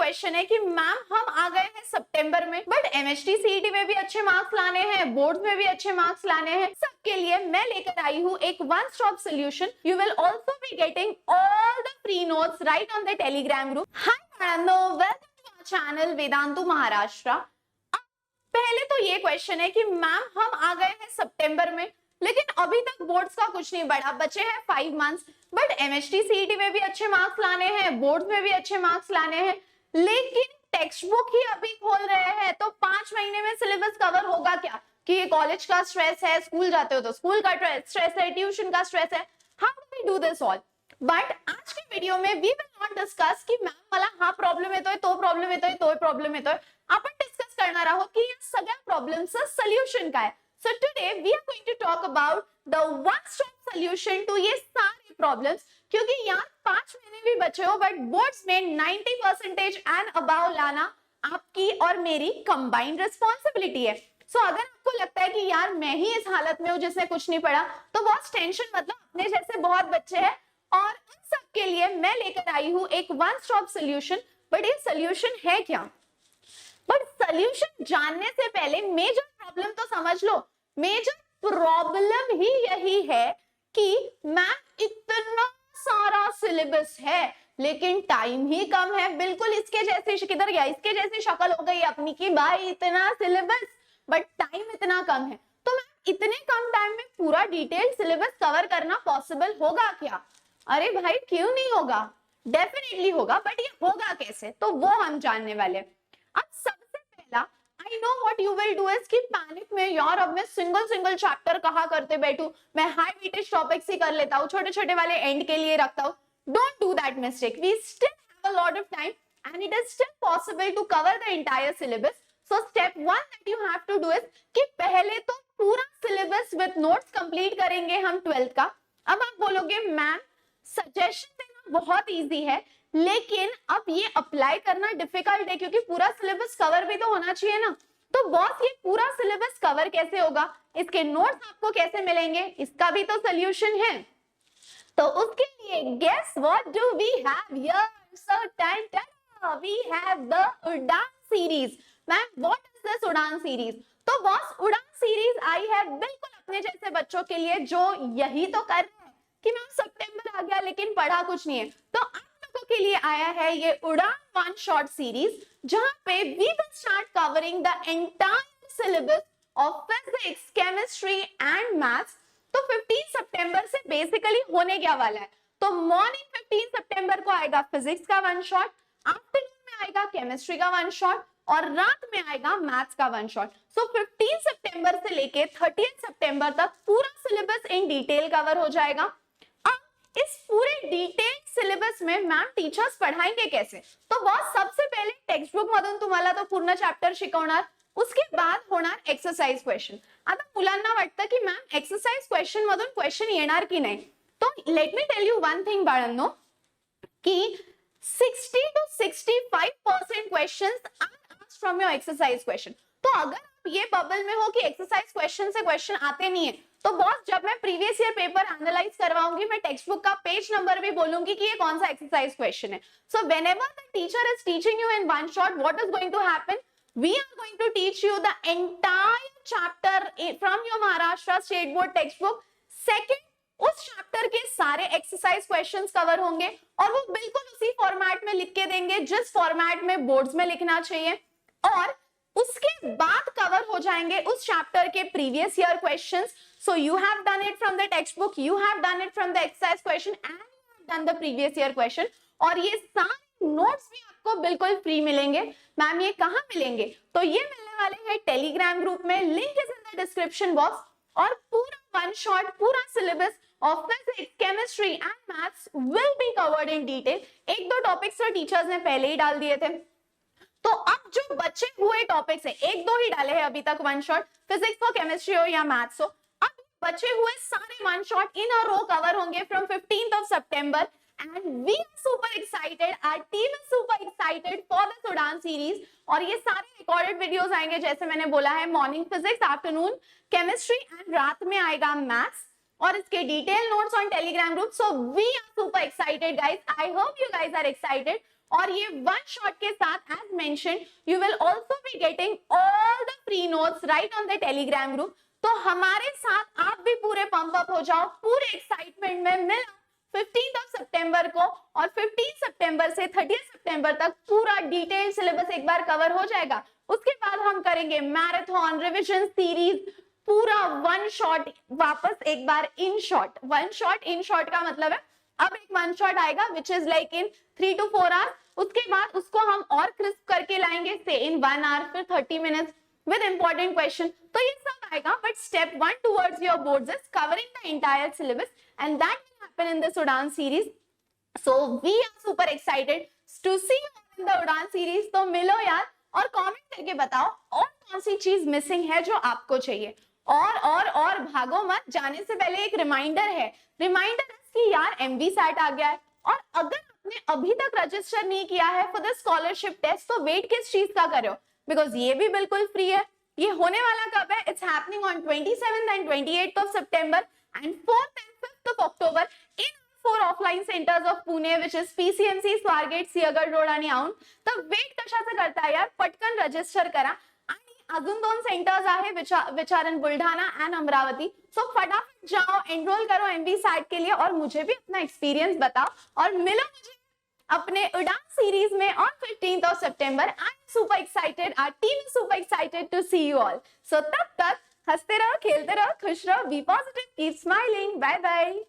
Question है कि ma'am हम आ गए हैं सितंबर में, बट एमएचटी सीईटी में भी अच्छे मार्क्स लाने हैं, बोर्ड में भी अच्छे मार्क्स लाने हैं, सबके लिए मैं लेकर आई हूँ एक one stop solution. You will also be getting all the free notes right on the Telegram group. Hi madam, welcome to our channel Vedantu Maharashtra. पहले तो ये क्वेश्चन है कि मैम हम आ गए हैं सितंबर में, लेकिन अभी तक बोर्ड्स का कुछ नहीं बढ़ा, बचे हैं 5 मंथ्स, बट एमएचटी सीईटी में भी अच्छे मार्क्स लाने हैं, बोर्ड में भी अच्छे मार्क्स लाने हैं, लेकिन टेक्स्ट बुक ही अभी खोल रहे हैं, तो 5 महीने में सिलेबस कवर होगा क्या? कि ये कॉलेज का स्ट्रेस है, स्कूल जाते हो तो स्कूल का स्ट्रेस है, ट्यूशन का स्ट्रेस है, how do we do this all? But आज के वीडियो में वी विल नॉट डिस्कस कि मैम मला हा प्रॉब्लेम येतोय, तो प्रॉब्लेम येतोय, तो प्रॉब्लेम येतोय, आपण डिस्कस करणार आहोत की या सगळ्या प्रॉब्लेम्सचं सोल्यूशन काय. So today we are going to talk about the one-stop solution to ये सारे problems, क्योंकि यार 5 महीने भी बचे हो, बट बोर्ड्स में 90% एंड अबाव लाना आपकी और मेरी कंबाइंड रिस्पॉन्सिबिलिटी है. सो अगर आपको लगता है कि यार मैं ही इस हालत में हूँ जिसने कुछ नहीं पढ़ा, तो बहुत टेंशन, मतलब अपने जैसे बहुत बच्चे हैं और उन सब के लिए मैं लेकर आई हूँ एक वन स्टॉप सोल्यूशन. बट ये सोल्यूशन है क्या? बट सोल्यूशन जानने से पहले मेजर प्रॉब्लम तो समझ लो. मेजर प्रॉब्लम ही यही है कि मैम इतना सारा सिलेबस है लेकिन टाइम ही कम है. बिल्कुल इसके जैसे, किधर गया, इसके जैसी शक्ल हो गई अपनी की भाई इतना सिलेबस बट टाइम इतना कम है. तो मैम इतने कम टाइम में पूरा डिटेल सिलेबस कवर करना पॉसिबल होगा क्या? अरे भाई क्यों नहीं होगा, डेफिनेटली होगा, बट ये होगा कैसे, तो वो हम जानने वाले. अब सबसे पहला, I know what you will do is कि पैनिक में यार अब मैं सिंगल चैप्टर कहाँ करते बैठूं, मैं हाई वेटेज टॉपिक्स ही कर लेता हूँ, छोटे छोटे वाले एंड के लिए रखता हूँ. Don't do that mistake. We still have a lot of time and it is still possible to cover the entire syllabus. So step 1 that you have to do is कि पहले तो पूरा सिलेबस विद नोट्स कंप्लीट करेंगे हम 12th का. अब आप बोलोगे मैम सजेशन देना बहुत इजी है, लेकिन अब ये अप्लाई करना डिफिकल्ट है क्योंकि पूरा सिलेबस कवर भी तो होना चाहिए ना. तो बॉस ये पूरा सिलेबस कवर कैसे होगा, इसके नोट्स आपको कैसे मिलेंगे, इसका भी तो सोल्यूशन है. तो उसके लिए guess what do we have here. So we have the Udaan series. Ma'am what is this Udaan series? तो बॉस उड़ान सीरीज आई है बिल्कुल अपने जैसे बच्चों के लिए जो यही तो कर रहे हैं कि मैम सितंबर आ गया लेकिन पढ़ा कुछ नहीं है. तो आप लोगों के लिए आया है ये उड़ान वन शॉट सीरीज, जहां पे we will start covering the entire syllabus of physics, chemistry and maths. तो 15 सितंबर से बेसिकली होने क्या वाला है, तो मॉर्निंग 15 सितंबर को आएगा फिजिक्स का वन शॉट, आफ्टरनून में आएगा केमिस्ट्री का वन शॉट और रात में आएगा मैथ्स का वन शॉट. सो 15 सितंबर से लेके 30 सितंबर तक पूरा सिलेबस इन डिटेल कवर हो जाएगा. इस पूरे डिटेल सिलेबस में मैम टीचर्स पढ़ाएंगे कैसे? तो बॉस सबसे पहले टेक्स्ट बुक मधून तुम्हाला तो पूर्ण चॅप्टर शिकवणार, उसके बाद होणार एक्सरसाइज क्वेश्चन. आता मुलांना वाटतं की मॅम एक्सरसाइज क्वेश्चन मधून क्वेश्चन येणार की नाही, तो let me tell you one thing बाळांनो, की 60 to 65% questions are asked from your exercise question. तो अगर आप ये बबल में हो कि एक्सरसाइज क्वेश्चन से क्वेश्चन आते नहीं है, तो बॉस जब मैं प्रीवियस ईयर पेपर एनालाइज करवाऊंगी, मैं टेक्स्ट बुक का पेज नंबर भी बोलूंगी कि ये कौन सा एक्सरसाइज क्वेश्चन है. So whenever the teacher is teaching you in one shot, what is going to happen, we are going to teach you the entire chapter from your Maharashtra state board textbook. Second, उस chapter के सारे exercise questions cover होंगे और वो बिल्कुल उसी format में लिख के देंगे जिस फॉर्मेट में बोर्ड्स में लिखना चाहिए. और उसके बाद कवर हो जाएंगे उस चैप्टर के previous year questions. So you have done it from the text book, you have done it from the exercise question and you have done the previous year question. और ये सारे नोट्स भी आपको बिल्कुल फ्री मिलेंगे. Ma'am ये कहाँ मिलेंगे? तो ये मिलने वाले हैं टेलीग्राम ग्रुप में, link is in the description box. और पूरा वन शॉट, पूरा syllabus of physics, chemistry and maths will be covered in detail. एक दो टॉपिक्स तो टीचर्स ने पहले ही डाल दिए थे, तो अब जो बचे हुए टॉपिक्स हैं, एक दो ही डाले हैं अभी तक वन शॉट, फिजिक्स हो, केमिस्ट्री हो या मैथ्स हो. अब बचे हुए सारे one shot in a row cover होंगे फ्रॉम 15th of September and we are super excited, our team is super excited for the उड़ान series. और ये सारे रिकॉर्डेड वीडियोस आएंगे, जैसे मैंने बोला है, morning physics, afternoon chemistry and रात में आएगा मैथ्स, और इसके detail notes on Telegram group. So we are super excited guys, I hope you guys are excited. और ये वन शॉट के साथ as mention you will also be getting all the free notes right on the Telegram group. तो हमारे साथ आप भी पूरे पंप अप हो जाओ, पूरे एक्साइटमेंट में मिल 15 सितंबर को, और 15 सितंबर से 30 सितंबर तक पूरा डिटेल सिलेबस एक बार कवर हो जाएगा। उसके बाद हम करेंगे मैराथन रिवीजन सीरीज, पूरा वन शॉट वापस एक बार in shot. One shot in shot का मतलब है अब एक वन शॉट आएगा which is like in 3 to 4 hours, उसके बाद उसको हम और क्रिस्प करके लाएंगे से इन 1 आवर, फिर 30 मिनट्स with important question। तो ये सब आएगा, but step 1 towards your boards is covering the entire syllabus and that will happen in this Udan series। So we are super excited to see you in the Udan series। तो मिलो यार और comment करके बताओ और कौन सी चीज missing है जो आपको चाहिए। और भागो मत, जाने से पहले एक रिमाइंडर है, रिमाइंडर कि यार MVSAT आ गया है, और अगर आपने अभी तक रजिस्टर नहीं किया है फॉर द स्कॉलरशिप टेस्ट तो वेट किस चीज का करो, बिकॉज ये भी बिल्कुल फ्री है। ये होने वाला कब है? It's happening on 27th and 28th of September and 4th and 5th of October in 4 offline centers of Pune which is PCMC, Swargate, Sinhagad road आणि औंध। तर वेट कशाचं करता यार, पटकन रजिस्टर करा। आणि अजून 2 सेंटर्स आहे which are in Buldhana and Amravati. So फटाफट जाओ, एनरोल करो MVSAT के लिए और मुझे भी अपना एक्सपीरियंस बताओ और मिलो मुझे अपने उड़ान सीरीज में on 15th of September। I am super excited, our team is super excited to see you all. So तब तक हंसते रहो, खेलते रहो, खुश रहो, be positive, keep smiling, bye bye.